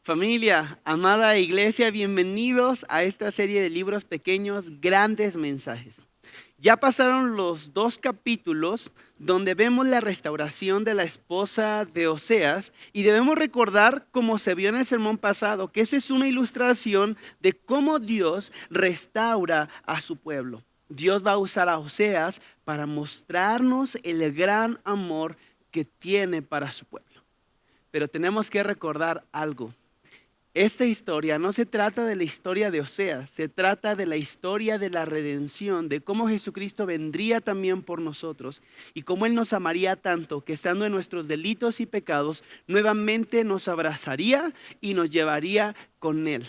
Familia, amada iglesia, bienvenidos a esta serie de libros pequeños, grandes mensajes. Ya pasaron los 2 capítulos donde vemos la restauración de la esposa de Oseas y debemos recordar, como se vio en el sermón pasado, que eso es una ilustración de cómo Dios restaura a su pueblo. Dios va a usar a Oseas para mostrarnos el gran amor que tiene para su pueblo. Pero tenemos que recordar algo. Esta historia no se trata de la historia de Oseas, se trata de la historia de la redención, de cómo Jesucristo vendría también por nosotros y cómo Él nos amaría tanto que estando en nuestros delitos y pecados, nuevamente nos abrazaría y nos llevaría con Él.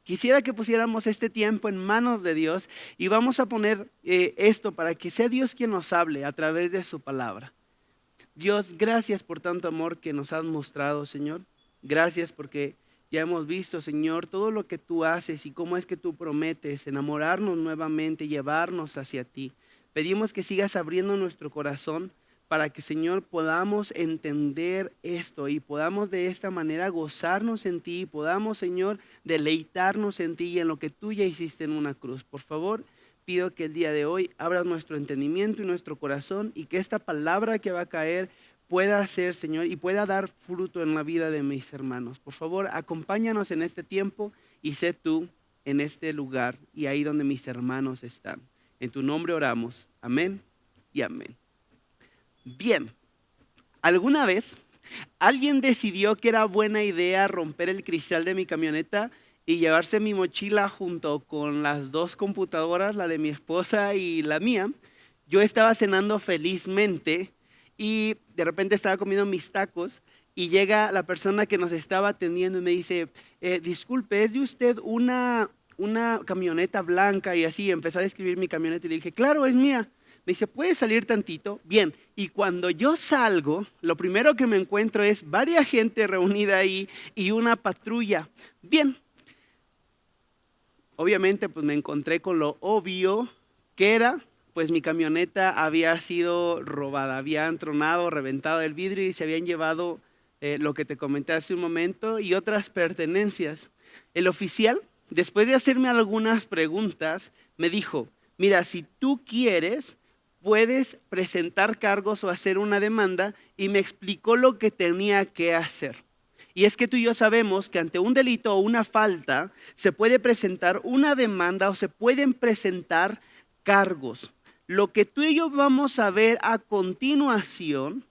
Quisiera que pusiéramos este tiempo en manos de Dios y vamos a poner esto para que sea Dios quien nos hable a través de su palabra. Dios, gracias por tanto amor que nos has mostrado, Señor. Gracias porque ya hemos visto, Señor, todo lo que tú haces y cómo es que tú prometes enamorarnos nuevamente, llevarnos hacia ti. Pedimos que sigas abriendo nuestro corazón para que, Señor, podamos entender esto y podamos de esta manera gozarnos en ti, podamos, Señor, deleitarnos en ti y en lo que tú ya hiciste en una cruz. Por favor, pido que el día de hoy abras nuestro entendimiento y nuestro corazón y que esta palabra que va a caer pueda ser, Señor, y pueda dar fruto en la vida de mis hermanos. Por favor, acompáñanos en este tiempo y sé tú en este lugar y ahí donde mis hermanos están. En tu nombre oramos. Amén y amén. Bien, ¿alguna vez alguien decidió que era buena idea romper el cristal de mi camioneta y llevarse mi mochila junto con las 2 computadoras, la de mi esposa y la mía? Yo estaba cenando felizmente y de repente estaba comiendo mis tacos y llega la persona que nos estaba atendiendo y me dice, disculpe, ¿es de usted una camioneta blanca? Y así empezó a describir mi camioneta y le dije, claro, es mía. Me dice, ¿puedes salir tantito? Bien, y cuando yo salgo, lo primero que me encuentro es varias gente reunida ahí y una patrulla. Bien, obviamente pues me encontré con lo obvio que era, pues mi camioneta había sido robada, habían tronado, reventado el vidrio y se habían llevado lo que te comenté hace un momento y otras pertenencias. El oficial, después de hacerme algunas preguntas, me dijo, mira, si tú quieres, puedes presentar cargos o hacer una demanda, y me explicó lo que tenía que hacer. Y es que tú y yo sabemos que ante un delito o una falta se puede presentar una demanda o se pueden presentar cargos. Lo que tú y yo vamos a ver a continuación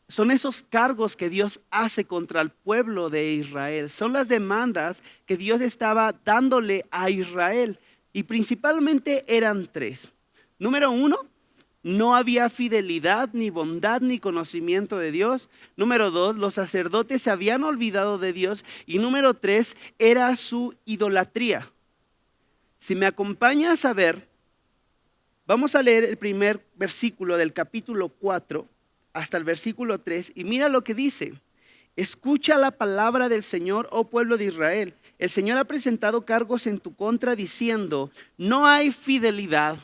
son esos cargos que Dios hace contra el pueblo de Israel. Son las demandas que Dios estaba dándole a Israel y principalmente eran 3. Número 1, no había fidelidad, ni bondad, ni conocimiento de Dios. Número 2, los sacerdotes se habían olvidado de Dios. Y número 3, era su idolatría. Si me acompañas a ver, vamos a leer el primer versículo del capítulo 4 hasta el versículo 3 y mira lo que dice. Escucha la palabra del Señor, oh pueblo de Israel. El Señor ha presentado cargos en tu contra diciendo, no hay fidelidad,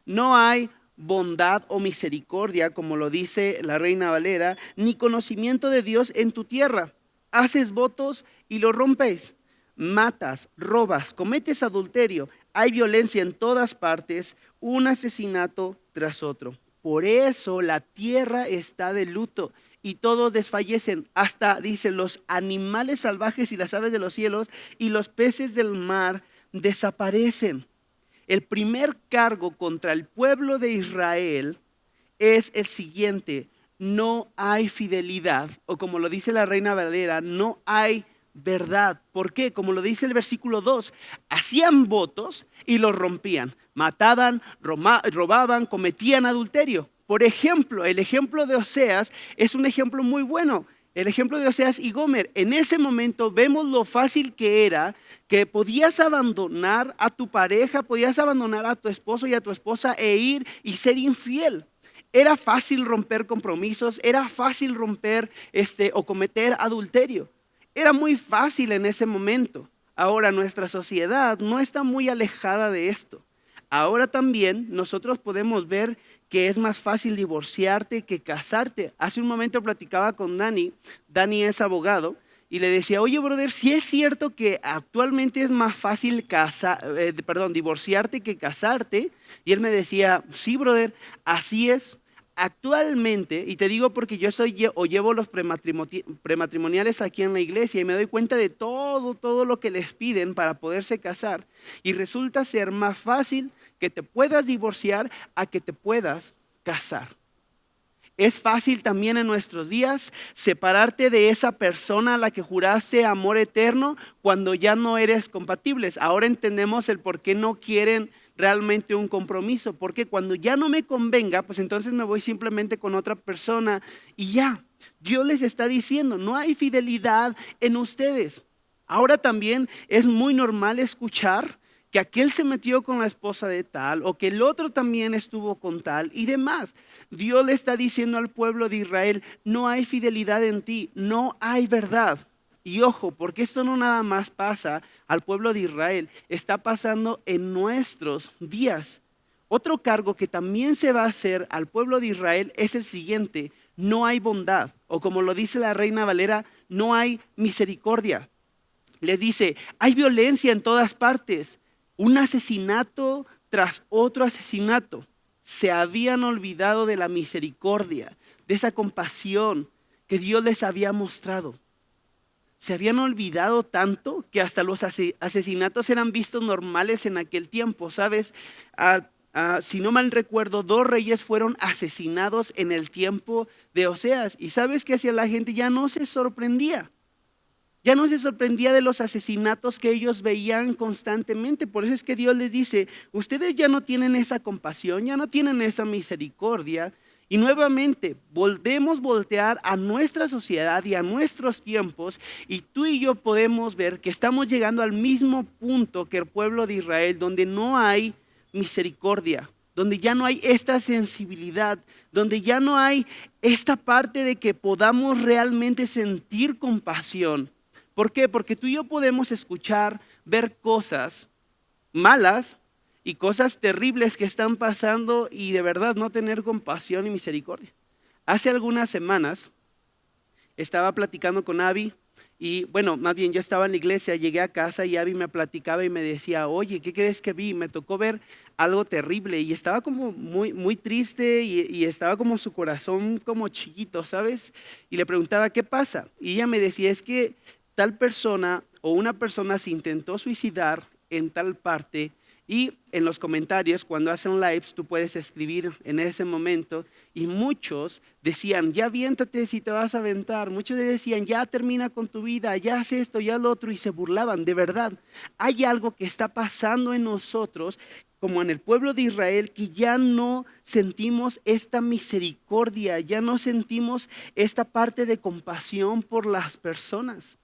no hay bondad o misericordia, como lo dice la Reina Valera, ni conocimiento de Dios en tu tierra. Haces votos y los rompes. Matas, robas, cometes adulterio. Hay violencia en todas partes, un asesinato tras otro. Por eso la tierra está de luto y todos desfallecen. Hasta, dice, los animales salvajes y las aves de los cielos y los peces del mar desaparecen. El primer cargo contra el pueblo de Israel es el siguiente: no hay fidelidad, o como lo dice la Reina Valera, no hay verdad. ¿Por qué? Como lo dice el versículo 2, hacían votos y los rompían, mataban, robaban, cometían adulterio. Por ejemplo, el ejemplo de Oseas es un ejemplo muy bueno. El ejemplo de Oseas y Gomer. En ese momento vemos lo fácil que era, que podías abandonar a tu pareja, podías abandonar a tu esposo y a tu esposa e ir y ser infiel. Era fácil romper compromisos, era fácil romper o cometer adulterio. Era muy fácil en ese momento. Ahora nuestra sociedad no está muy alejada de esto. Ahora también nosotros podemos ver que es más fácil divorciarte que casarte. Hace un momento platicaba con Dani. Dani es abogado y le decía, oye, brother, si es cierto que actualmente es más fácil divorciarte que casarte. Y él me decía, sí, brother, así es. Actualmente, y te digo porque yo llevo los prematrimoniales aquí en la iglesia y me doy cuenta de todo lo que les piden para poderse casar. Y resulta ser más fácil que te puedas divorciar a que te puedas casar. Es fácil también en nuestros días separarte de esa persona a la que juraste amor eterno cuando ya no eres compatibles. Ahora entendemos el por qué no quieren realmente un compromiso, porque cuando ya no me convenga, pues entonces me voy simplemente con otra persona y ya. Dios les está diciendo, no hay fidelidad en ustedes. Ahora también es muy normal escuchar que aquel se metió con la esposa de tal o que el otro también estuvo con tal y demás. Dios le está diciendo al pueblo de Israel, no hay fidelidad en ti, no hay verdad. Y ojo, porque esto no nada más pasa al pueblo de Israel, está pasando en nuestros días. Otro cargo que también se va a hacer al pueblo de Israel es el siguiente: no hay bondad, o como lo dice la Reina Valera, no hay misericordia. Les dice, hay violencia en todas partes, un asesinato tras otro asesinato. Se habían olvidado de la misericordia, de esa compasión que Dios les había mostrado. Se habían olvidado tanto que hasta los asesinatos eran vistos normales en aquel tiempo, ¿sabes? Si no mal recuerdo, 2 reyes fueron asesinados en el tiempo de Oseas. ¿Y sabes qué hacía la gente? Ya no se sorprendía. Ya no se sorprendía de los asesinatos que ellos veían constantemente. Por eso es que Dios les dice, ustedes ya no tienen esa compasión, ya no tienen esa misericordia. Y nuevamente, volvemos a voltear a nuestra sociedad y a nuestros tiempos, y tú y yo podemos ver que estamos llegando al mismo punto que el pueblo de Israel, donde no hay misericordia, donde ya no hay esta sensibilidad, donde ya no hay esta parte de que podamos realmente sentir compasión. ¿Por qué? Porque tú y yo podemos escuchar, ver cosas malas y cosas terribles que están pasando y de verdad no tener compasión y misericordia. Hace algunas semanas estaba platicando con Abby y bueno, más bien yo estaba en la iglesia, llegué a casa y Abby me platicaba y me decía, oye, ¿qué crees que vi? Me tocó ver algo terrible y estaba como muy triste y estaba como su corazón como chiquito, ¿sabes? Y le preguntaba, ¿qué pasa? Y ella me decía, es que tal persona o una persona se intentó suicidar en tal parte. Y en los comentarios, cuando hacen lives, tú puedes escribir en ese momento. Y muchos decían, ya aviéntate si te vas a aventar. Muchos decían, ya termina con tu vida, ya haz esto, ya lo otro. Y se burlaban. De verdad, hay algo que está pasando en nosotros, como en el pueblo de Israel, que ya no sentimos esta misericordia, ya no sentimos esta parte de compasión por las personas.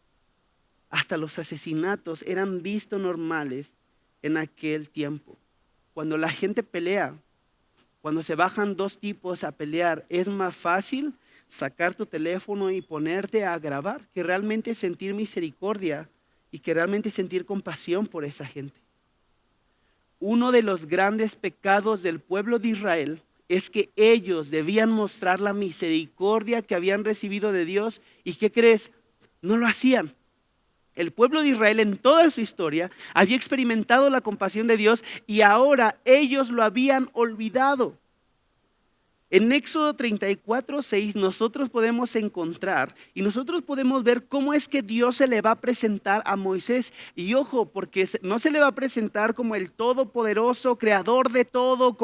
Hasta los asesinatos eran vistos normales en aquel tiempo. Cuando la gente pelea, cuando se bajan 2 tipos a pelear, es más fácil sacar tu teléfono y ponerte a grabar que realmente sentir misericordia y que realmente sentir compasión por esa gente. Uno de los grandes pecados del pueblo de Israel es que ellos debían mostrar la misericordia que habían recibido de Dios. ¿Y qué crees? No lo hacían. El pueblo de Israel en toda su historia había experimentado la compasión de Dios y ahora ellos lo habían olvidado. En Éxodo 34:6 nosotros podemos encontrar y nosotros podemos ver cómo es que Dios se le va a presentar a Moisés. Y ojo, porque no se le va a presentar como el todopoderoso, creador de todo,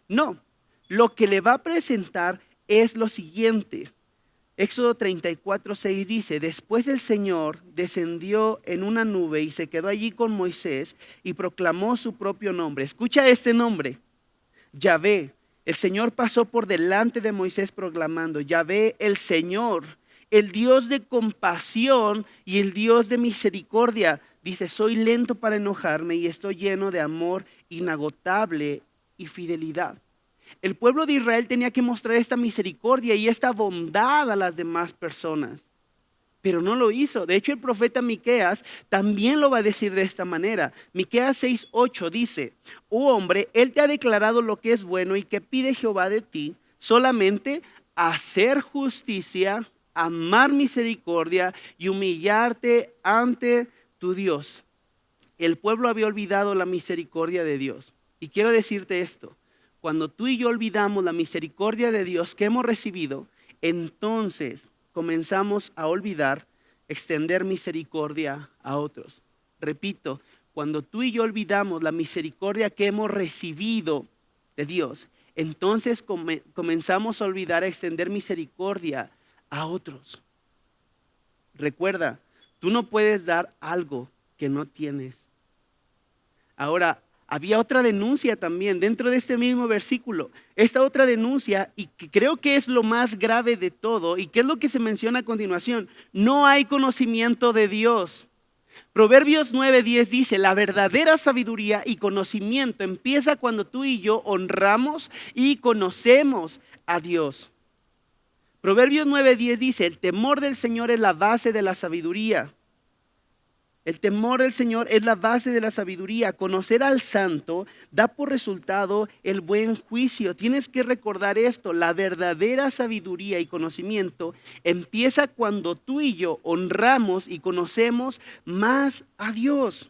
no. Lo que le va a presentar es lo siguiente. Éxodo 34:6 dice, después el Señor descendió en una nube y se quedó allí con Moisés y proclamó su propio nombre. Escucha este nombre, Yahvé. El Señor pasó por delante de Moisés proclamando, Yahvé el Señor, el Dios de compasión y el Dios de misericordia. Dice, soy lento para enojarme y estoy lleno de amor inagotable y fidelidad. El pueblo de Israel tenía que mostrar esta misericordia y esta bondad a las demás personas. pero no lo hizo. De hecho, el profeta Miqueas también lo va a decir de esta manera. Miqueas 6:8 dice: oh hombre, él te ha declarado lo que es bueno y que pide Jehová de ti, solamente hacer justicia, amar misericordia y humillarte ante tu Dios. El pueblo había olvidado la misericordia de Dios. Y quiero decirte esto: cuando tú y yo olvidamos la misericordia de Dios que hemos recibido, entonces comenzamos a olvidar extender misericordia a otros. Repito, cuando tú y yo olvidamos la misericordia que hemos recibido de Dios, entonces comenzamos a olvidar extender misericordia a otros. Recuerda, tú no puedes dar algo que no tienes. Ahora, había otra denuncia también dentro de este mismo versículo. Esta otra denuncia, y que creo que es lo más grave de todo, y que es lo que se menciona a continuación: no hay conocimiento de Dios. Proverbios 9:10 dice: la verdadera sabiduría y conocimiento empieza cuando tú y yo honramos y conocemos a Dios. Proverbios 9:10 dice: el temor del Señor es la base de la sabiduría. El temor del Señor es la base de la sabiduría. Conocer al santo da por resultado el buen juicio. Tienes que recordar esto: la verdadera sabiduría y conocimiento empieza cuando tú y yo honramos y conocemos más a Dios.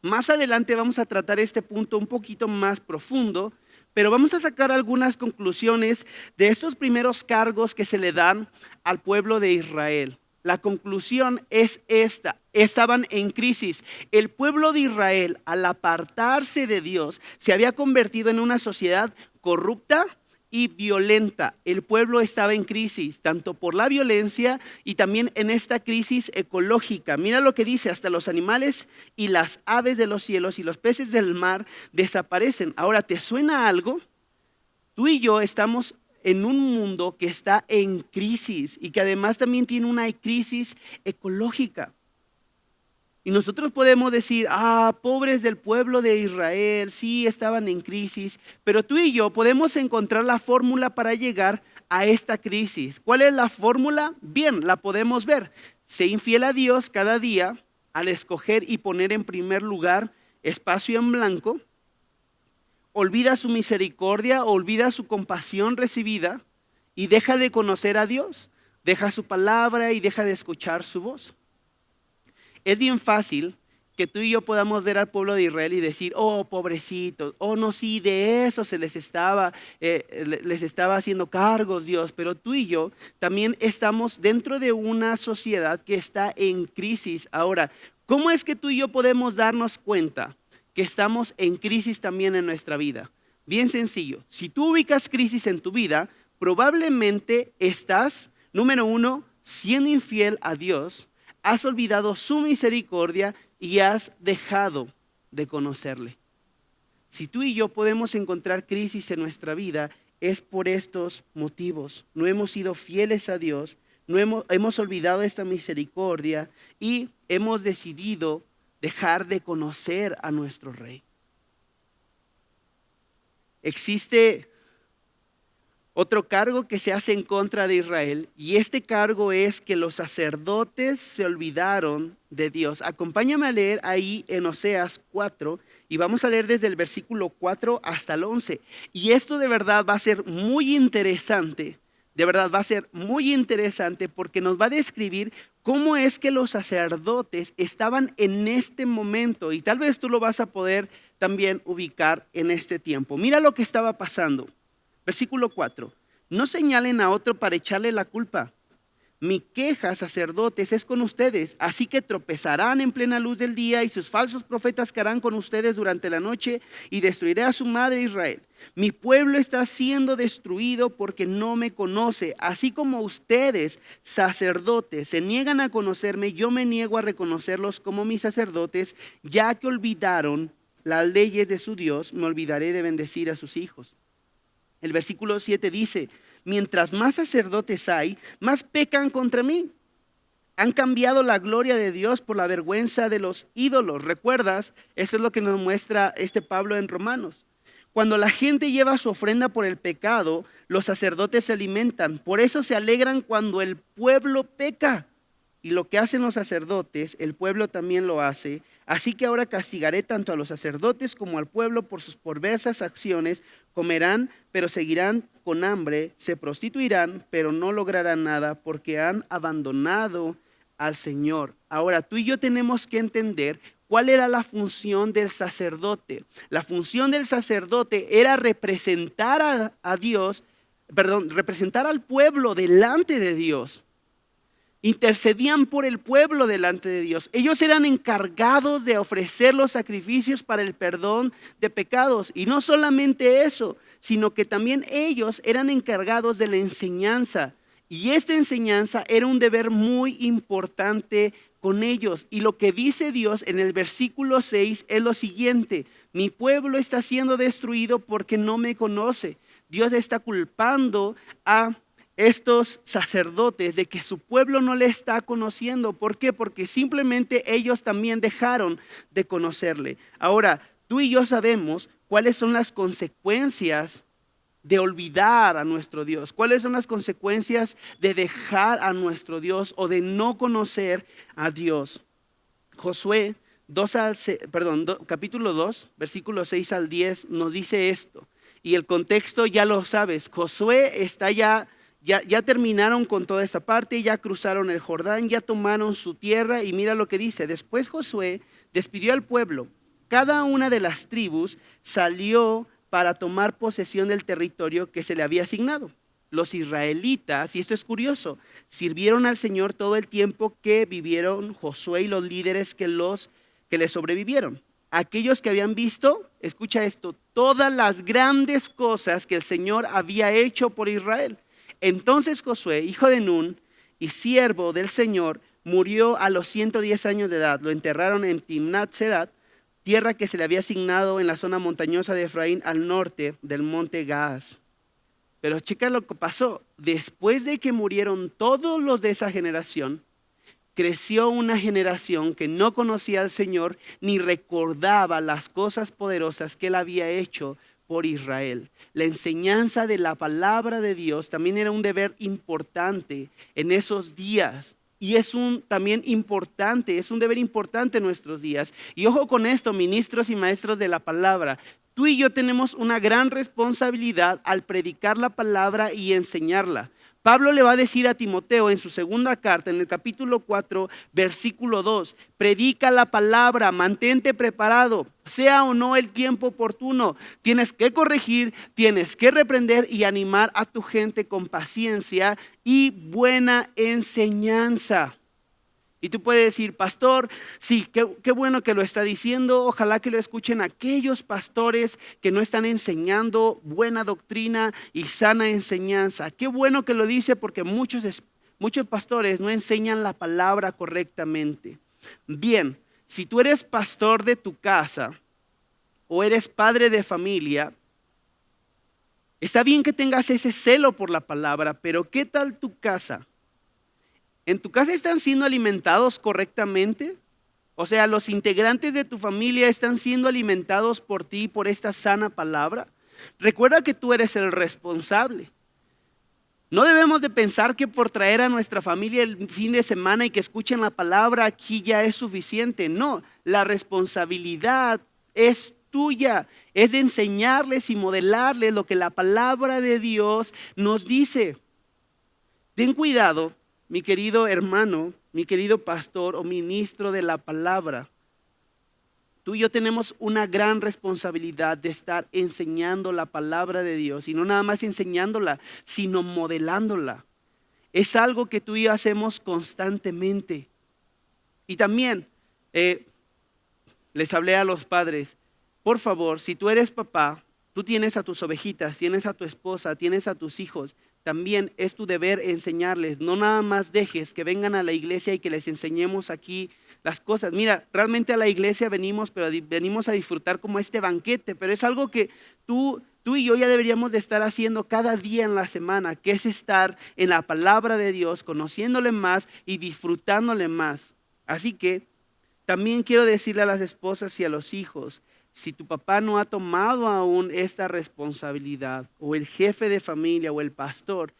Más adelante vamos a tratar este punto un poquito más profundo, pero vamos a sacar algunas conclusiones de estos primeros cargos que se le dan al pueblo de Israel. La conclusión es esta: estaban en crisis. El pueblo de Israel, al apartarse de Dios, se había convertido en una sociedad corrupta y violenta. El pueblo estaba en crisis, tanto por la violencia y también en esta crisis ecológica. Mira lo que dice: hasta los animales y las aves de los cielos y los peces del mar desaparecen. Ahora, ¿te suena algo? Tú y yo estamos en un mundo que está en crisis y que además también tiene una crisis ecológica. Y nosotros podemos decir: pobres del pueblo de Israel, sí estaban en crisis, pero tú y yo podemos encontrar la fórmula para llegar a esta crisis. ¿Cuál es la fórmula? Bien, la podemos ver. Sé infiel a Dios cada día al escoger y poner en primer lugar espacio en blanco. Olvida su misericordia, olvida su compasión recibida y deja de conocer a Dios. Deja su palabra y deja de escuchar su voz. Es bien fácil que tú y yo podamos ver al pueblo de Israel y decir: oh, pobrecitos, oh no, sí, de eso se les estaba haciendo cargos Dios. Pero tú y yo también estamos dentro de una sociedad que está en crisis. Ahora, ¿cómo es que tú y yo podemos darnos cuenta que estamos en crisis también en nuestra vida? Bien sencillo: si tú ubicas crisis en tu vida, probablemente estás, número uno, siendo infiel a Dios, has olvidado su misericordia y has dejado de conocerle. Si tú y yo podemos encontrar crisis en nuestra vida, es por estos motivos. No hemos sido fieles a Dios, hemos olvidado esta misericordia y hemos decidido dejar de conocer a nuestro Rey. Existe otro cargo que se hace en contra de Israel, y este cargo es que los sacerdotes se olvidaron de Dios. Acompáñame a leer ahí en Oseas 4 y vamos a leer desde el versículo 4 hasta el 11. Y esto de verdad va a ser muy interesante. De verdad va a ser muy interesante porque nos va a describir cómo es que los sacerdotes estaban en este momento, y tal vez tú lo vas a poder también ubicar en este tiempo. Mira lo que estaba pasando. Versículo 4: no señalen a otro para echarle la culpa. Mi queja, sacerdotes, es con ustedes, así que tropezarán en plena luz del día y sus falsos profetas caerán con ustedes durante la noche, y destruiré a su madre Israel. Mi pueblo está siendo destruido porque no me conoce. Así como ustedes, sacerdotes, se niegan a conocerme, yo me niego a reconocerlos como mis sacerdotes. Ya que olvidaron las leyes de su Dios, me olvidaré de bendecir a sus hijos. El versículo 7 dice: mientras más sacerdotes hay, más pecan contra mí. Han cambiado la gloria de Dios por la vergüenza de los ídolos. ¿Recuerdas? Esto es lo que nos muestra Pablo en Romanos. Cuando la gente lleva su ofrenda por el pecado, los sacerdotes se alimentan. Por eso se alegran cuando el pueblo peca. y lo que hacen los sacerdotes, el pueblo también lo hace. Así que ahora castigaré tanto a los sacerdotes como al pueblo por sus perversas acciones. Comerán, pero seguirán con hambre, se prostituirán, pero no lograrán nada porque han abandonado al Señor. Ahora, tú y yo tenemos que entender cuál era la función del sacerdote. La función del sacerdote era representar a Dios, representar al pueblo delante de Dios. Intercedían por el pueblo delante de Dios. Ellos eran encargados de ofrecer los sacrificios para el perdón de pecados. Y no solamente eso, sino que también ellos eran encargados de la enseñanza. Y esta enseñanza era un deber muy importante con ellos. Y lo que dice Dios en el versículo 6 es lo siguiente: mi pueblo está siendo destruido porque no me conoce. Dios está culpando a estos sacerdotes de que su pueblo no le está conociendo. ¿Por qué? Porque simplemente ellos también dejaron de conocerle. Ahora, tú y yo sabemos cuáles son las consecuencias de olvidar a nuestro Dios. ¿Cuáles son las consecuencias de dejar a nuestro Dios o de no conocer a Dios? Josué capítulo 2, versículos 6 al 10 nos dice esto. Y el contexto ya lo sabes. Josué está ya terminaron con toda esta parte, ya cruzaron el Jordán, ya tomaron su tierra y mira lo que dice. Después Josué despidió al pueblo. Cada una de las tribus salió para tomar posesión del territorio que se le había asignado. Los israelitas, y esto es curioso, sirvieron al Señor todo el tiempo que vivieron Josué y los líderes que les sobrevivieron. Aquellos que habían visto, escucha esto, todas las grandes cosas que el Señor había hecho por Israel. Entonces Josué, hijo de Nun y siervo del Señor, murió a los 110 años de edad. Lo enterraron en Timnat-Serat, tierra que se le había asignado en la zona montañosa de Efraín al norte del monte Gaas. Pero checa lo que pasó. Después de que murieron todos los de esa generación, creció una generación que no conocía al Señor ni recordaba las cosas poderosas que Él había hecho por Israel. La enseñanza de la palabra de Dios también era un deber importante en esos días. Y es un deber importante en nuestros días. Y ojo con esto, ministros y maestros de la palabra. Tú y yo tenemos una gran responsabilidad al predicar la palabra y enseñarla. Pablo le va a decir a Timoteo en su segunda carta, en el capítulo 4, versículo 2, predica la palabra, mantente preparado, sea o no el tiempo oportuno. Tienes que corregir, tienes que reprender y animar a tu gente con paciencia y buena enseñanza. Y tú puedes decir, pastor, sí, qué bueno que lo está diciendo. Ojalá que lo escuchen aquellos pastores que no están enseñando buena doctrina y sana enseñanza. Qué bueno que lo dice porque muchos pastores no enseñan la palabra correctamente. Bien, si tú eres pastor de tu casa o eres padre de familia, está bien que tengas ese celo por la palabra, pero ¿qué tal tu casa? ¿En tu casa están siendo alimentados correctamente? O sea, ¿los integrantes de tu familia están siendo alimentados por ti, por esta sana palabra? Recuerda que tú eres el responsable. No debemos de pensar que por traer a nuestra familia el fin de semana y que escuchen la palabra aquí ya es suficiente. No, la responsabilidad es tuya, es de enseñarles y modelarles lo que la palabra de Dios nos dice. Ten cuidado, mi querido hermano, mi querido pastor o ministro de la palabra. Tú y yo tenemos una gran responsabilidad de estar enseñando la palabra de Dios y no nada más enseñándola, sino modelándola. Es algo que tú y yo hacemos constantemente. Y también les hablé a los padres, por favor, si tú eres papá, tú tienes a tus ovejitas, tienes a tu esposa, tienes a tus hijos. También es tu deber enseñarles. No nada más dejes que vengan a la iglesia y que les enseñemos aquí las cosas. Mira, realmente a la iglesia venimos, pero venimos a disfrutar como este banquete. Pero es algo que tú y yo ya deberíamos de estar haciendo cada día en la semana, que es estar en la palabra de Dios, conociéndole más y disfrutándole más. Así que también quiero decirle a las esposas y a los hijos, si tu papá no ha tomado aún esta responsabilidad, o el jefe de familia o el pastor,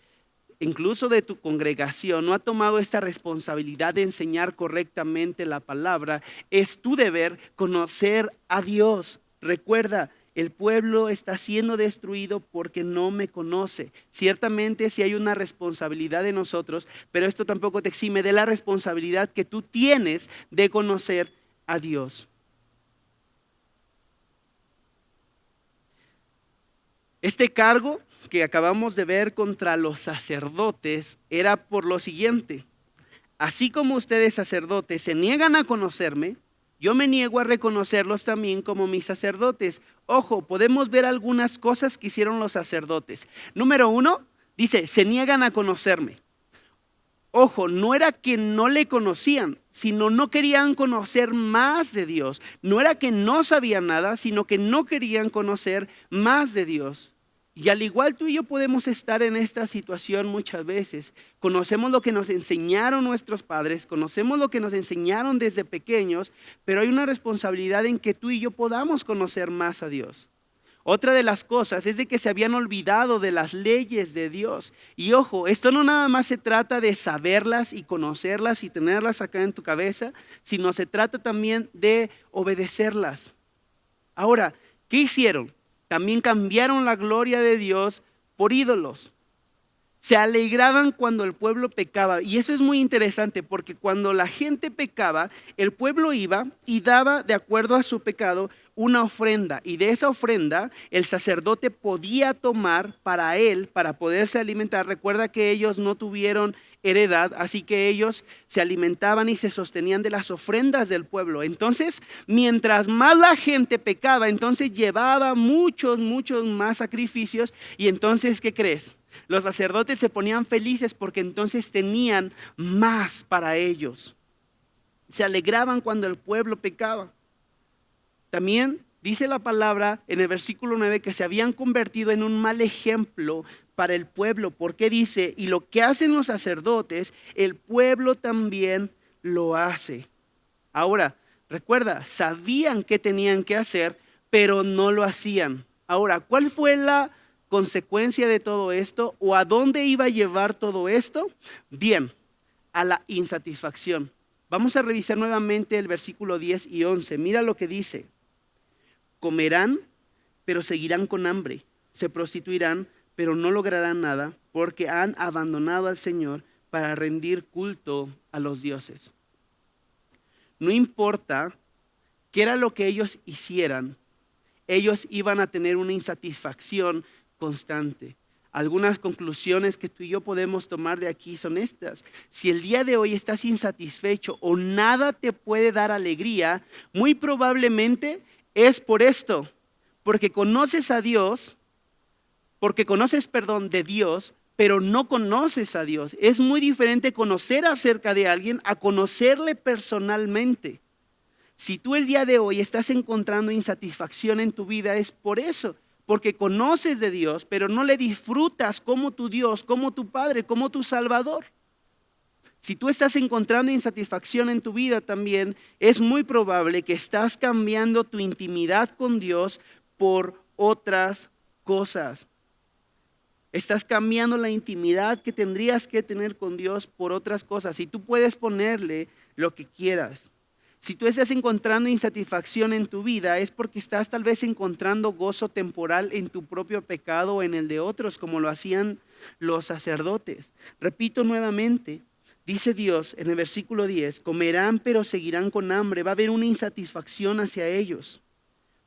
incluso de tu congregación, no ha tomado esta responsabilidad de enseñar correctamente la palabra, es tu deber conocer a Dios. Recuerda, el pueblo está siendo destruido porque no me conoce. Ciertamente sí hay una responsabilidad de nosotros, pero esto tampoco te exime de la responsabilidad que tú tienes de conocer a Dios. Este cargo que acabamos de ver contra los sacerdotes era por lo siguiente: así como ustedes sacerdotes se niegan a conocerme, yo me niego a reconocerlos también como mis sacerdotes. Ojo, podemos ver algunas cosas que hicieron los sacerdotes. Número 1, dice, se niegan a conocerme. Ojo, no era que no le conocían, sino no querían conocer más de Dios. No era que no sabían nada, sino que no querían conocer más de Dios. Y al igual tú y yo podemos estar en esta situación muchas veces. Conocemos lo que nos enseñaron nuestros padres, conocemos lo que nos enseñaron desde pequeños, pero hay una responsabilidad en que tú y yo podamos conocer más a Dios. Otra de las cosas es de que se habían olvidado de las leyes de Dios. Y ojo, esto no nada más se trata de saberlas y conocerlas y tenerlas acá en tu cabeza, sino se trata también de obedecerlas. Ahora, ¿qué hicieron? También cambiaron la gloria de Dios por ídolos. Se alegraban cuando el pueblo pecaba. Y eso es muy interesante porque cuando la gente pecaba, el pueblo iba y daba de acuerdo a su pecado una ofrenda. Y de esa ofrenda el sacerdote podía tomar para él, para poderse alimentar. Recuerda que ellos no tuvieron heredad, así que ellos se alimentaban y se sostenían de las ofrendas del pueblo. Entonces, mientras más la gente pecaba, entonces llevaba muchos más sacrificios. Y entonces, ¿qué crees? Los sacerdotes se ponían felices porque entonces tenían más para ellos. Se alegraban cuando el pueblo pecaba. También dice la palabra en el versículo 9 que se habían convertido en un mal ejemplo para el pueblo. Porque dice, y lo que hacen los sacerdotes, el pueblo también lo hace. Ahora, recuerda, sabían qué tenían que hacer, pero no lo hacían. Ahora, ¿cuál fue la consecuencia de todo esto o a dónde iba a llevar todo esto? Bien, a la insatisfacción. Vamos a revisar nuevamente el versículo 10 y 11. Mira lo que dice. Comerán, pero seguirán con hambre. Se prostituirán, pero no lograrán nada, porque han abandonado al Señor para rendir culto a los dioses. No importa qué era lo que ellos hicieran, ellos iban a tener una insatisfacción constante. Algunas conclusiones que tú y yo podemos tomar de aquí son estas. Si el día de hoy estás insatisfecho o nada te puede dar alegría, muy probablemente es por esto, porque conoces a Dios, de Dios, pero no conoces a Dios. Es muy diferente conocer acerca de alguien a conocerle personalmente. Si tú el día de hoy estás encontrando insatisfacción en tu vida, es por eso, porque conoces de Dios, pero no le disfrutas como tu Dios, como tu Padre, como tu Salvador. Si tú estás encontrando insatisfacción en tu vida también, es muy probable que estás cambiando tu intimidad con Dios por otras cosas. Estás cambiando la intimidad que tendrías que tener con Dios por otras cosas. Y tú puedes ponerle lo que quieras. Si tú estás encontrando insatisfacción en tu vida, es porque estás tal vez encontrando gozo temporal en tu propio pecado o en el de otros, como lo hacían los sacerdotes. Repito nuevamente, dice Dios en el versículo 10, comerán pero seguirán con hambre. Va a haber una insatisfacción hacia ellos,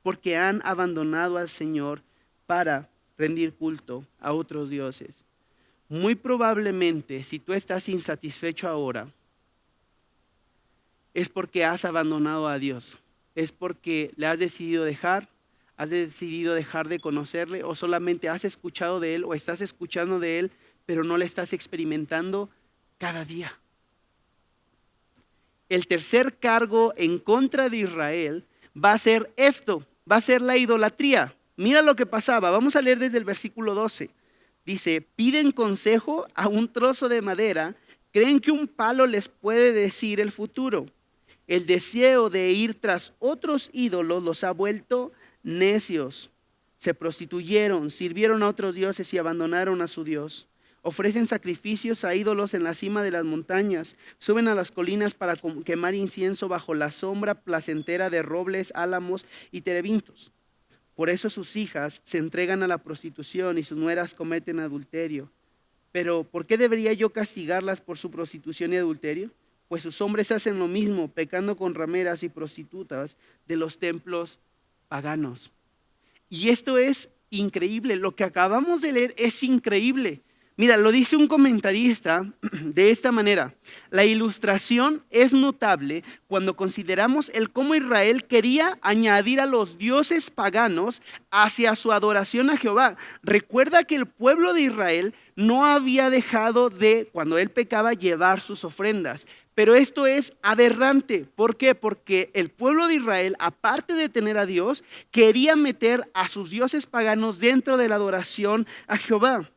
porque han abandonado al Señor para rendir culto a otros dioses. Muy probablemente, si tú estás insatisfecho ahora, es porque has abandonado a Dios. Es porque le has decidido dejar de conocerle, o solamente has escuchado de Él o estás escuchando de Él, pero no le estás experimentando cada día. El tercer cargo en contra de Israel va a ser esto, va a ser la idolatría. Mira lo que pasaba, vamos a leer desde el versículo 12. Dice, piden consejo a un trozo de madera, creen que un palo les puede decir el futuro. El deseo de ir tras otros ídolos los ha vuelto necios. Se prostituyeron, sirvieron a otros dioses y abandonaron a su Dios. ofrecen sacrificios a ídolos en la cima de las montañas, suben a las colinas para quemar incienso bajo la sombra placentera de robles, álamos y terebintos. Por eso sus hijas se entregan a la prostitución y sus nueras cometen adulterio. Pero ¿por qué debería yo castigarlas por su prostitución y adulterio? Pues sus hombres hacen lo mismo, pecando con rameras y prostitutas de los templos paganos. Y esto es increíble, lo que acabamos de leer es increíble. Mira, lo dice un comentarista de esta manera: la ilustración es notable cuando consideramos el cómo Israel quería añadir a los dioses paganos hacia su adoración a Jehová. Recuerda que el pueblo de Israel no había dejado de, cuando él pecaba, llevar sus ofrendas. Pero esto es aberrante. ¿Por qué? Porque el pueblo de Israel, aparte de tener a Dios, quería meter a sus dioses paganos dentro de la adoración a Jehová.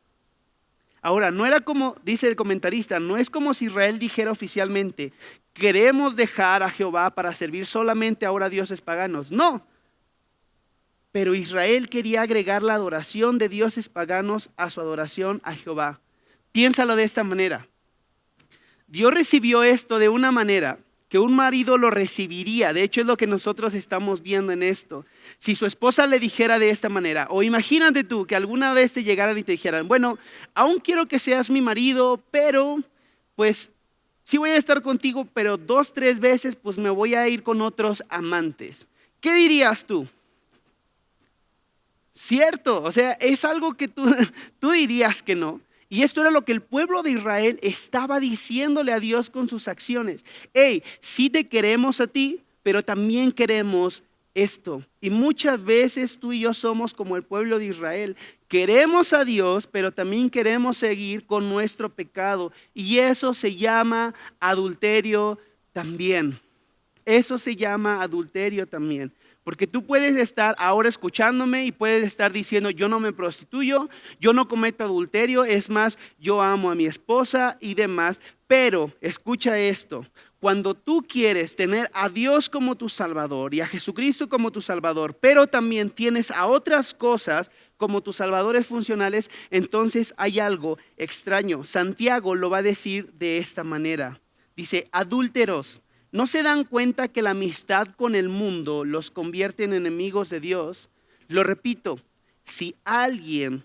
Ahora, no era como, dice el comentarista, no es como si Israel dijera oficialmente: queremos dejar a Jehová para servir solamente ahora a dioses paganos. No, pero Israel quería agregar la adoración de dioses paganos a su adoración a Jehová. Piénsalo de esta manera: Dios recibió esto de una manera que un marido lo recibiría. De hecho, es lo que nosotros estamos viendo en esto. Si su esposa le dijera de esta manera, o imagínate tú que alguna vez te llegaran y te dijeran: bueno, aún quiero que seas mi marido, pero pues sí voy a estar contigo, pero 2, 3 veces pues me voy a ir con otros amantes. ¿Qué dirías tú? Cierto, o sea, es algo que tú dirías que no. Y esto era lo que el pueblo de Israel estaba diciéndole a Dios con sus acciones. Hey, sí te queremos a ti, pero también queremos esto. Y muchas veces tú y yo somos como el pueblo de Israel. Queremos a Dios, pero también queremos seguir con nuestro pecado. Y eso se llama adulterio también. Eso se llama adulterio también. Porque tú puedes estar ahora escuchándome y puedes estar diciendo: yo no me prostituyo, yo no cometo adulterio, es más, yo amo a mi esposa y demás. Pero escucha esto: cuando tú quieres tener a Dios como tu Salvador y a Jesucristo como tu Salvador, pero también tienes a otras cosas como tus salvadores funcionales, entonces hay algo extraño. Santiago lo va a decir de esta manera. Dice: adúlteros, ¿no se dan cuenta que la amistad con el mundo los convierte en enemigos de Dios? Lo repito: si alguien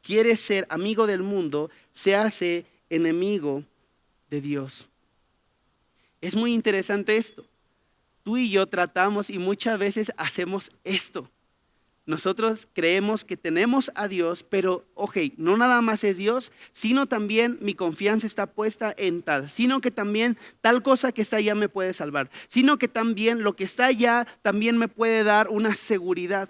quiere ser amigo del mundo, se hace enemigo de Dios. Es muy interesante esto. Tú y yo tratamos y muchas veces hacemos esto. Nosotros creemos que tenemos a Dios, pero no nada más es Dios, sino también mi confianza está puesta en tal, sino que también tal cosa que está allá me puede salvar, sino que también lo que está allá también me puede dar una seguridad.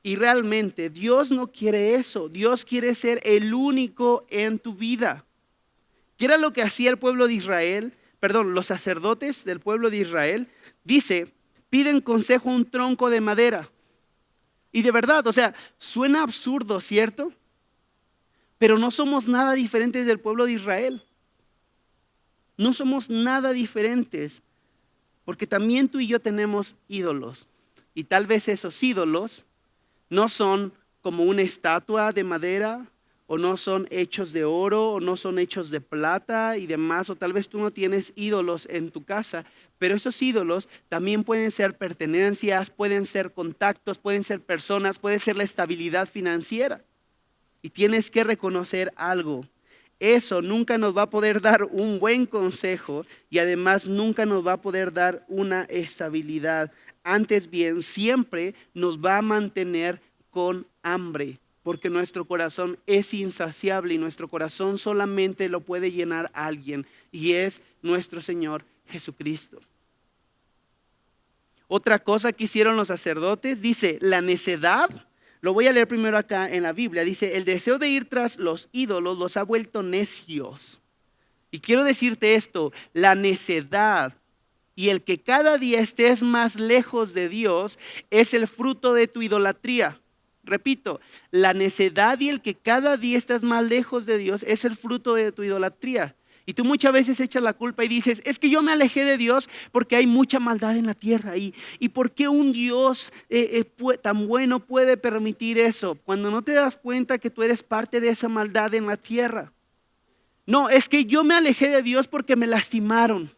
Y realmente Dios no quiere eso. Dios quiere ser el único en tu vida. ¿Qué era lo que hacía el pueblo de Israel? Los sacerdotes del pueblo de Israel. Dice: piden consejo a un tronco de madera. Y de verdad, suena absurdo, ¿cierto? Pero no somos nada diferentes del pueblo de Israel. No somos nada diferentes, porque también tú y yo tenemos ídolos. Y tal vez esos ídolos no son como una estatua de madera, o no son hechos de oro, o no son hechos de plata y demás, o tal vez tú no tienes ídolos en tu casa, pero esos ídolos también pueden ser pertenencias, pueden ser contactos, pueden ser personas, puede ser la estabilidad financiera. Y tienes que reconocer algo: eso nunca nos va a poder dar un buen consejo y además nunca nos va a poder dar una estabilidad. Antes bien, siempre nos va a mantener con hambre, porque nuestro corazón es insaciable y nuestro corazón solamente lo puede llenar alguien, y es nuestro Señor Jesucristo. Otra cosa que hicieron los sacerdotes, dice: la necedad. Lo voy a leer primero acá en la Biblia. Dice: el deseo de ir tras los ídolos los ha vuelto necios. Y quiero decirte esto: la necedad y el que cada día estés más lejos de Dios es el fruto de tu idolatría. Repito: la necedad y el que cada día estás más lejos de Dios es el fruto de tu idolatría. Y tú muchas veces echas la culpa y dices: es que yo me alejé de Dios porque hay mucha maldad en la tierra. ¿Y por qué un Dios tan bueno puede permitir eso? Cuando no te das cuenta que tú eres parte de esa maldad en la tierra. No, es que yo me alejé de Dios porque me lastimaron.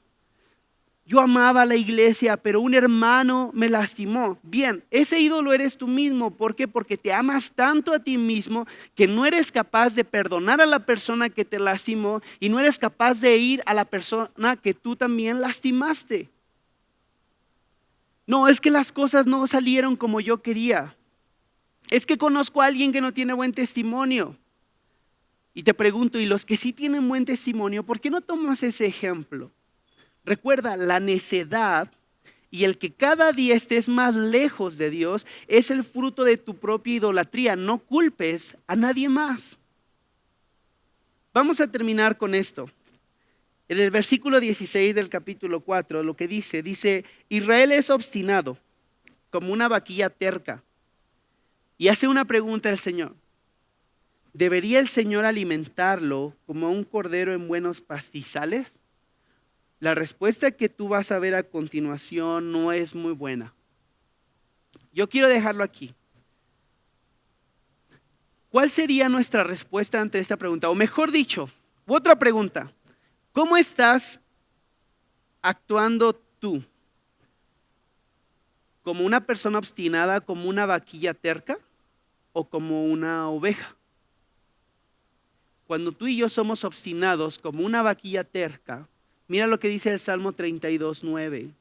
Yo amaba a la iglesia, pero un hermano me lastimó. Bien, ese ídolo eres tú mismo. ¿Por qué? Porque te amas tanto a ti mismo que no eres capaz de perdonar a la persona que te lastimó y no eres capaz de ir a la persona que tú también lastimaste. No, es que las cosas no salieron como yo quería. Es que conozco a alguien que no tiene buen testimonio. Y te pregunto, ¿y los que sí tienen buen testimonio, por qué no tomas ese ejemplo? Recuerda, la necedad y el que cada día estés más lejos de Dios es el fruto de tu propia idolatría. No culpes a nadie más. Vamos a terminar con esto. En el versículo 16 del capítulo 4, lo que dice, Israel es obstinado como una vaquilla terca. Y hace una pregunta al Señor. ¿Debería el Señor alimentarlo como un cordero en buenos pastizales? La respuesta que tú vas a ver a continuación no es muy buena. Yo quiero dejarlo aquí. ¿Cuál sería nuestra respuesta ante esta pregunta? O mejor dicho, otra pregunta. ¿Cómo estás actuando tú? ¿Como una persona obstinada, como una vaquilla terca o como una oveja? Cuando tú y yo somos obstinados como una vaquilla terca, mira lo que dice el Salmo 32:9.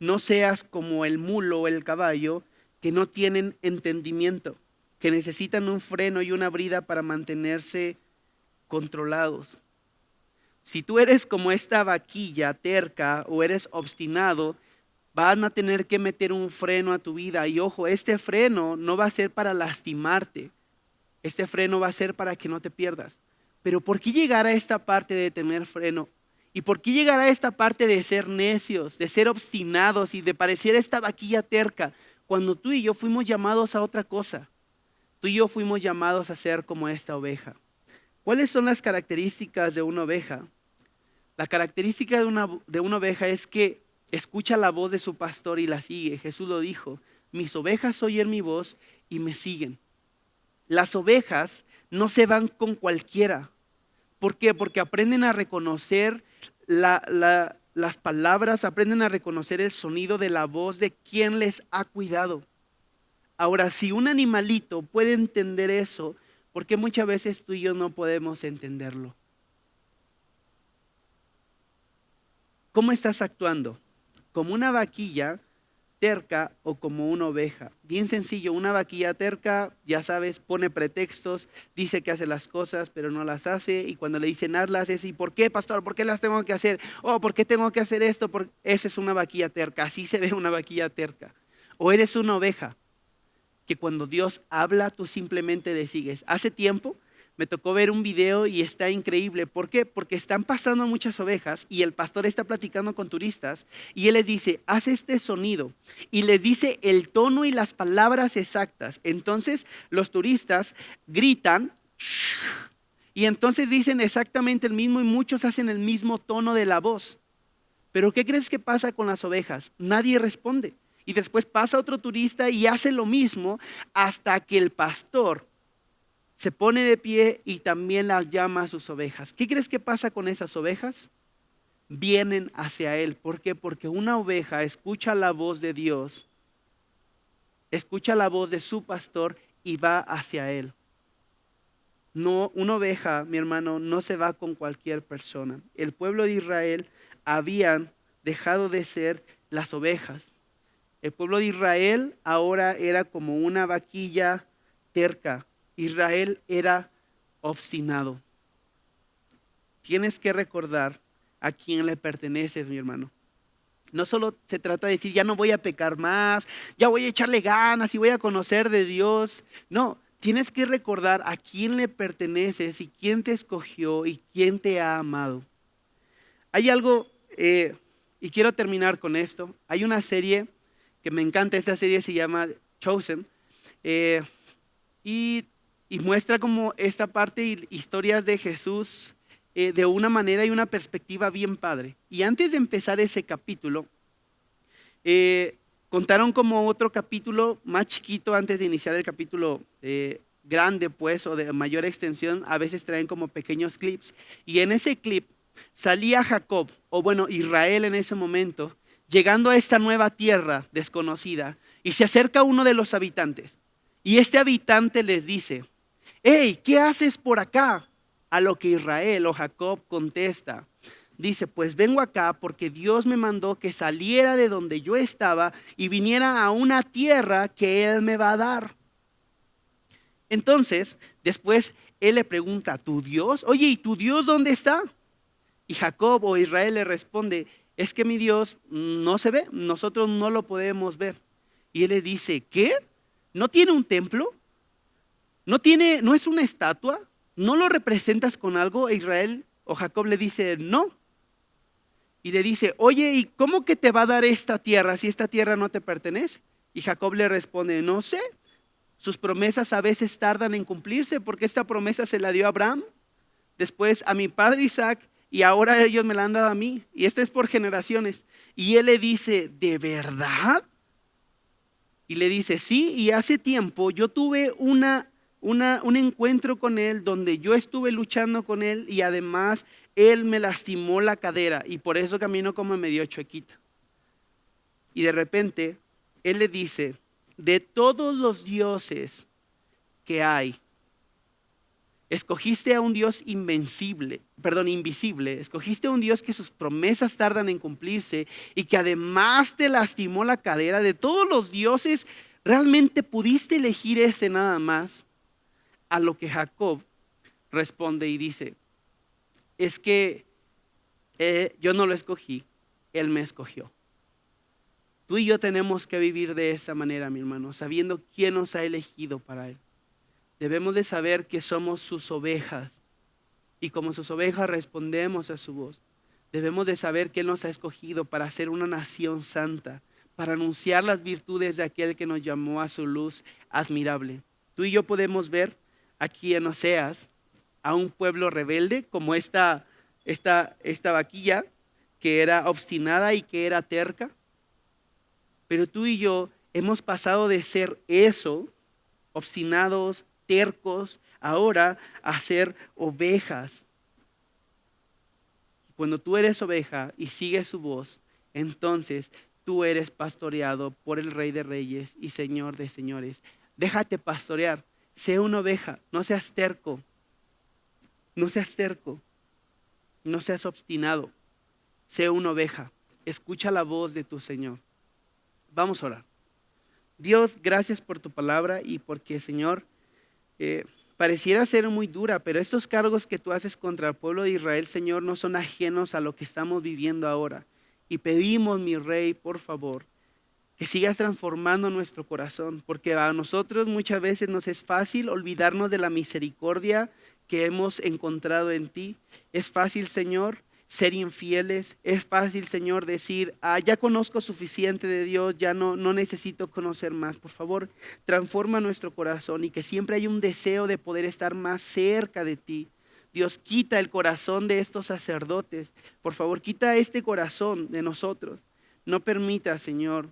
No seas como el mulo o el caballo que no tienen entendimiento, que necesitan un freno y una brida para mantenerse controlados. Si tú eres como esta vaquilla terca o eres obstinado, van a tener que meter un freno a tu vida. Y ojo, este freno no va a ser para lastimarte. Este freno va a ser para que no te pierdas. Pero ¿por qué llegar a esta parte de tener freno? ¿Y por qué llegar a esta parte de ser necios, de ser obstinados y de parecer esta vaquilla terca? Cuando tú y yo fuimos llamados a otra cosa. Tú y yo fuimos llamados a ser como esta oveja. ¿Cuáles son las características de una oveja? La característica de una oveja es que escucha la voz de su pastor y la sigue. Jesús lo dijo, mis ovejas oyen mi voz y me siguen. Las ovejas no se van con cualquiera. ¿Por qué? Porque aprenden a reconocer las palabras, aprenden a reconocer el sonido de la voz de quien les ha cuidado. Ahora, si un animalito puede entender eso, ¿por qué muchas veces tú y yo no podemos entenderlo? ¿Cómo estás actuando? ¿Como una vaquilla terca o como una oveja? Bien sencillo, una vaquilla terca, ya sabes, pone pretextos, dice que hace las cosas, pero no las hace. Y cuando le dicen hazlas, es ¿y por qué, pastor? ¿Por qué las tengo que hacer? Oh, ¿por qué tengo que hacer esto? Esa es una vaquilla terca, así se ve una vaquilla terca. O eres una oveja que cuando Dios habla, tú simplemente le sigues. Hace tiempo me tocó ver un video y está increíble. ¿Por qué? Porque están pasando muchas ovejas y el pastor está platicando con turistas y él les dice, haz este sonido. Y les dice el tono y las palabras exactas. Entonces los turistas gritan y entonces dicen exactamente el mismo y muchos hacen el mismo tono de la voz. Pero ¿qué crees que pasa con las ovejas? Nadie responde. Y después pasa otro turista y hace lo mismo hasta que el pastor se pone de pie y también las llama a sus ovejas. ¿Qué crees que pasa con esas ovejas? Vienen hacia él. ¿Por qué? Porque una oveja escucha la voz de Dios, escucha la voz de su pastor y va hacia él. No, una oveja, mi hermano, no se va con cualquier persona. El pueblo de Israel habían dejado de ser las ovejas. El pueblo de Israel ahora era como una vaquilla terca. Israel era obstinado. Tienes que recordar a quién le perteneces, mi hermano. No solo se trata de decir, ya no voy a pecar más, ya voy a echarle ganas y voy a conocer de Dios. No, tienes que recordar a quién le perteneces y quién te escogió y quién te ha amado. Hay algo, y quiero terminar con esto. Hay una serie que me encanta, esta serie se llama Chosen, y muestra como esta parte, historias de Jesús de una manera y una perspectiva bien padre. Y antes de empezar ese capítulo, Contaron como otro capítulo más chiquito antes de iniciar el capítulo grande, pues, o de mayor extensión. A veces traen como pequeños clips. Y en ese clip salía Jacob, o bueno, Israel en ese momento, llegando a esta nueva tierra desconocida, y se acerca uno de los habitantes. Y este habitante les dice: hey, ¿qué haces por acá? A lo que Israel o Jacob contesta. Dice: pues vengo acá porque Dios me mandó que saliera de donde yo estaba y viniera a una tierra que Él me va a dar. Entonces, después Él le pregunta: ¿tu Dios? Oye, ¿y tu Dios dónde está? Y Jacob o Israel le responde: es que mi Dios no se ve, nosotros no lo podemos ver. Y Él le dice: ¿qué? ¿No tiene un templo? ¿No es una estatua? ¿No lo representas con algo? E Israel o Jacob le dice: no. Y le dice: oye, ¿y cómo que te va a dar esta tierra si esta tierra no te pertenece? Y Jacob le responde: no sé, sus promesas a veces tardan en cumplirse, porque esta promesa se la dio a Abraham, después a mi padre Isaac, y ahora ellos me la han dado a mí, y esta es por generaciones. Y él le dice: ¿de verdad? Y le dice: sí, y hace tiempo yo tuve un encuentro con él donde yo estuve luchando con él, y además él me lastimó la cadera y por eso camino como medio chuequito. Y de repente él le dice: de todos los dioses que hay, escogiste a un Dios invisible, escogiste a un Dios que sus promesas tardan en cumplirse y que además te lastimó la cadera. De todos los dioses, ¿realmente pudiste elegir ese nada más? A lo que Jacob responde y dice: es que yo no lo escogí, Él me escogió. Tú y yo tenemos que vivir de esta manera, mi hermano, sabiendo quién nos ha elegido para Él. Debemos de saber que somos sus ovejas y como sus ovejas respondemos a su voz. Debemos de saber que Él nos ha escogido para ser una nación santa, para anunciar las virtudes de aquel que nos llamó a su luz admirable. Tú y yo podemos ver aquí en Oseas a un pueblo rebelde como esta vaquilla que era obstinada y que era terca. Pero tú y yo hemos pasado de ser eso, obstinados, tercos, ahora a ser ovejas. Cuando tú eres oveja y sigues su voz, entonces tú eres pastoreado por el Rey de Reyes y Señor de Señores. Déjate pastorear, sé una oveja, no seas terco, no seas terco, no seas obstinado, sé una oveja, escucha la voz de tu Señor. Vamos a orar. Dios, gracias por tu palabra y porque, Señor, pareciera ser muy dura, pero estos cargos que tú haces contra el pueblo de Israel, Señor, no son ajenos a lo que estamos viviendo ahora. Y pedimos, mi Rey, por favor, que sigas transformando nuestro corazón, porque a nosotros muchas veces nos es fácil olvidarnos de la misericordia que hemos encontrado en ti. Es fácil, Señor, ser infieles. Es fácil, Señor, decir: ya conozco suficiente de Dios, ya no necesito conocer más. Por favor, transforma nuestro corazón y que siempre haya un deseo de poder estar más cerca de ti. Dios, quita el corazón de estos sacerdotes. Por favor, quita este corazón de nosotros. No permita, Señor,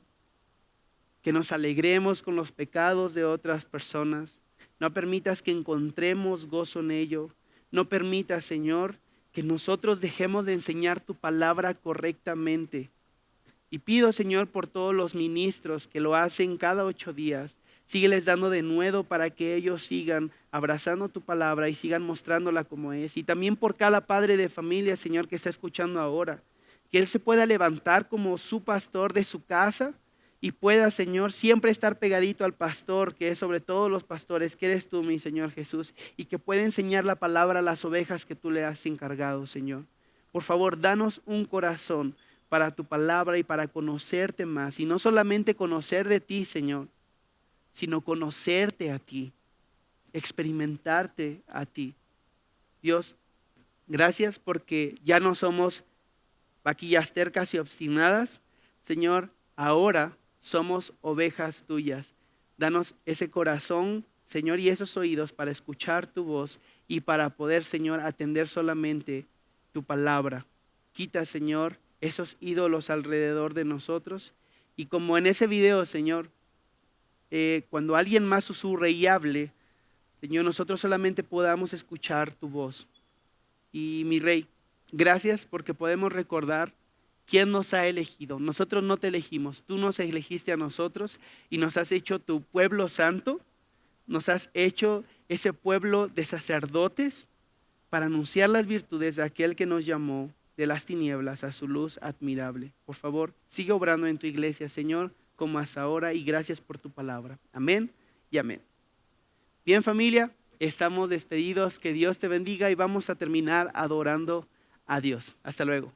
que nos alegremos con los pecados de otras personas. No permitas que encontremos gozo en ello. No permitas, Señor, que nosotros dejemos de enseñar tu palabra correctamente. Y pido, Señor, por todos los ministros que lo hacen cada 8 días. Sígueles dando de nuevo para que ellos sigan abrazando tu palabra y sigan mostrándola como es. Y también por cada padre de familia, Señor, que está escuchando ahora. Que él se pueda levantar como su pastor de su casa y pueda, Señor, siempre estar pegadito al pastor, que es sobre todos los pastores, que eres tú, mi Señor Jesús, y que pueda enseñar la palabra a las ovejas que tú le has encargado, Señor. Por favor, danos un corazón para tu palabra y para conocerte más, y no solamente conocer de ti, Señor, sino conocerte a ti, experimentarte a ti. Dios, gracias porque ya no somos vaquillas tercas y obstinadas, Señor, ahora somos ovejas tuyas. Danos ese corazón, Señor, y esos oídos para escuchar tu voz y para poder, Señor, atender solamente tu palabra. Quita, Señor, esos ídolos alrededor de nosotros Y como en ese video, Señor, cuando alguien más susurre y hable, Señor, nosotros solamente podamos escuchar tu voz. Y mi Rey, gracias porque podemos recordar quién nos ha elegido. Nosotros no te elegimos, tú nos elegiste a nosotros y nos has hecho tu pueblo santo, nos has hecho ese pueblo de sacerdotes para anunciar las virtudes de aquel que nos llamó de las tinieblas a su luz admirable. Por favor, sigue obrando en tu iglesia, Señor, como hasta ahora, y gracias por tu palabra. Amén y amén. Bien, familia, estamos despedidos. Que Dios te bendiga y vamos a terminar adorando a Dios. Hasta luego.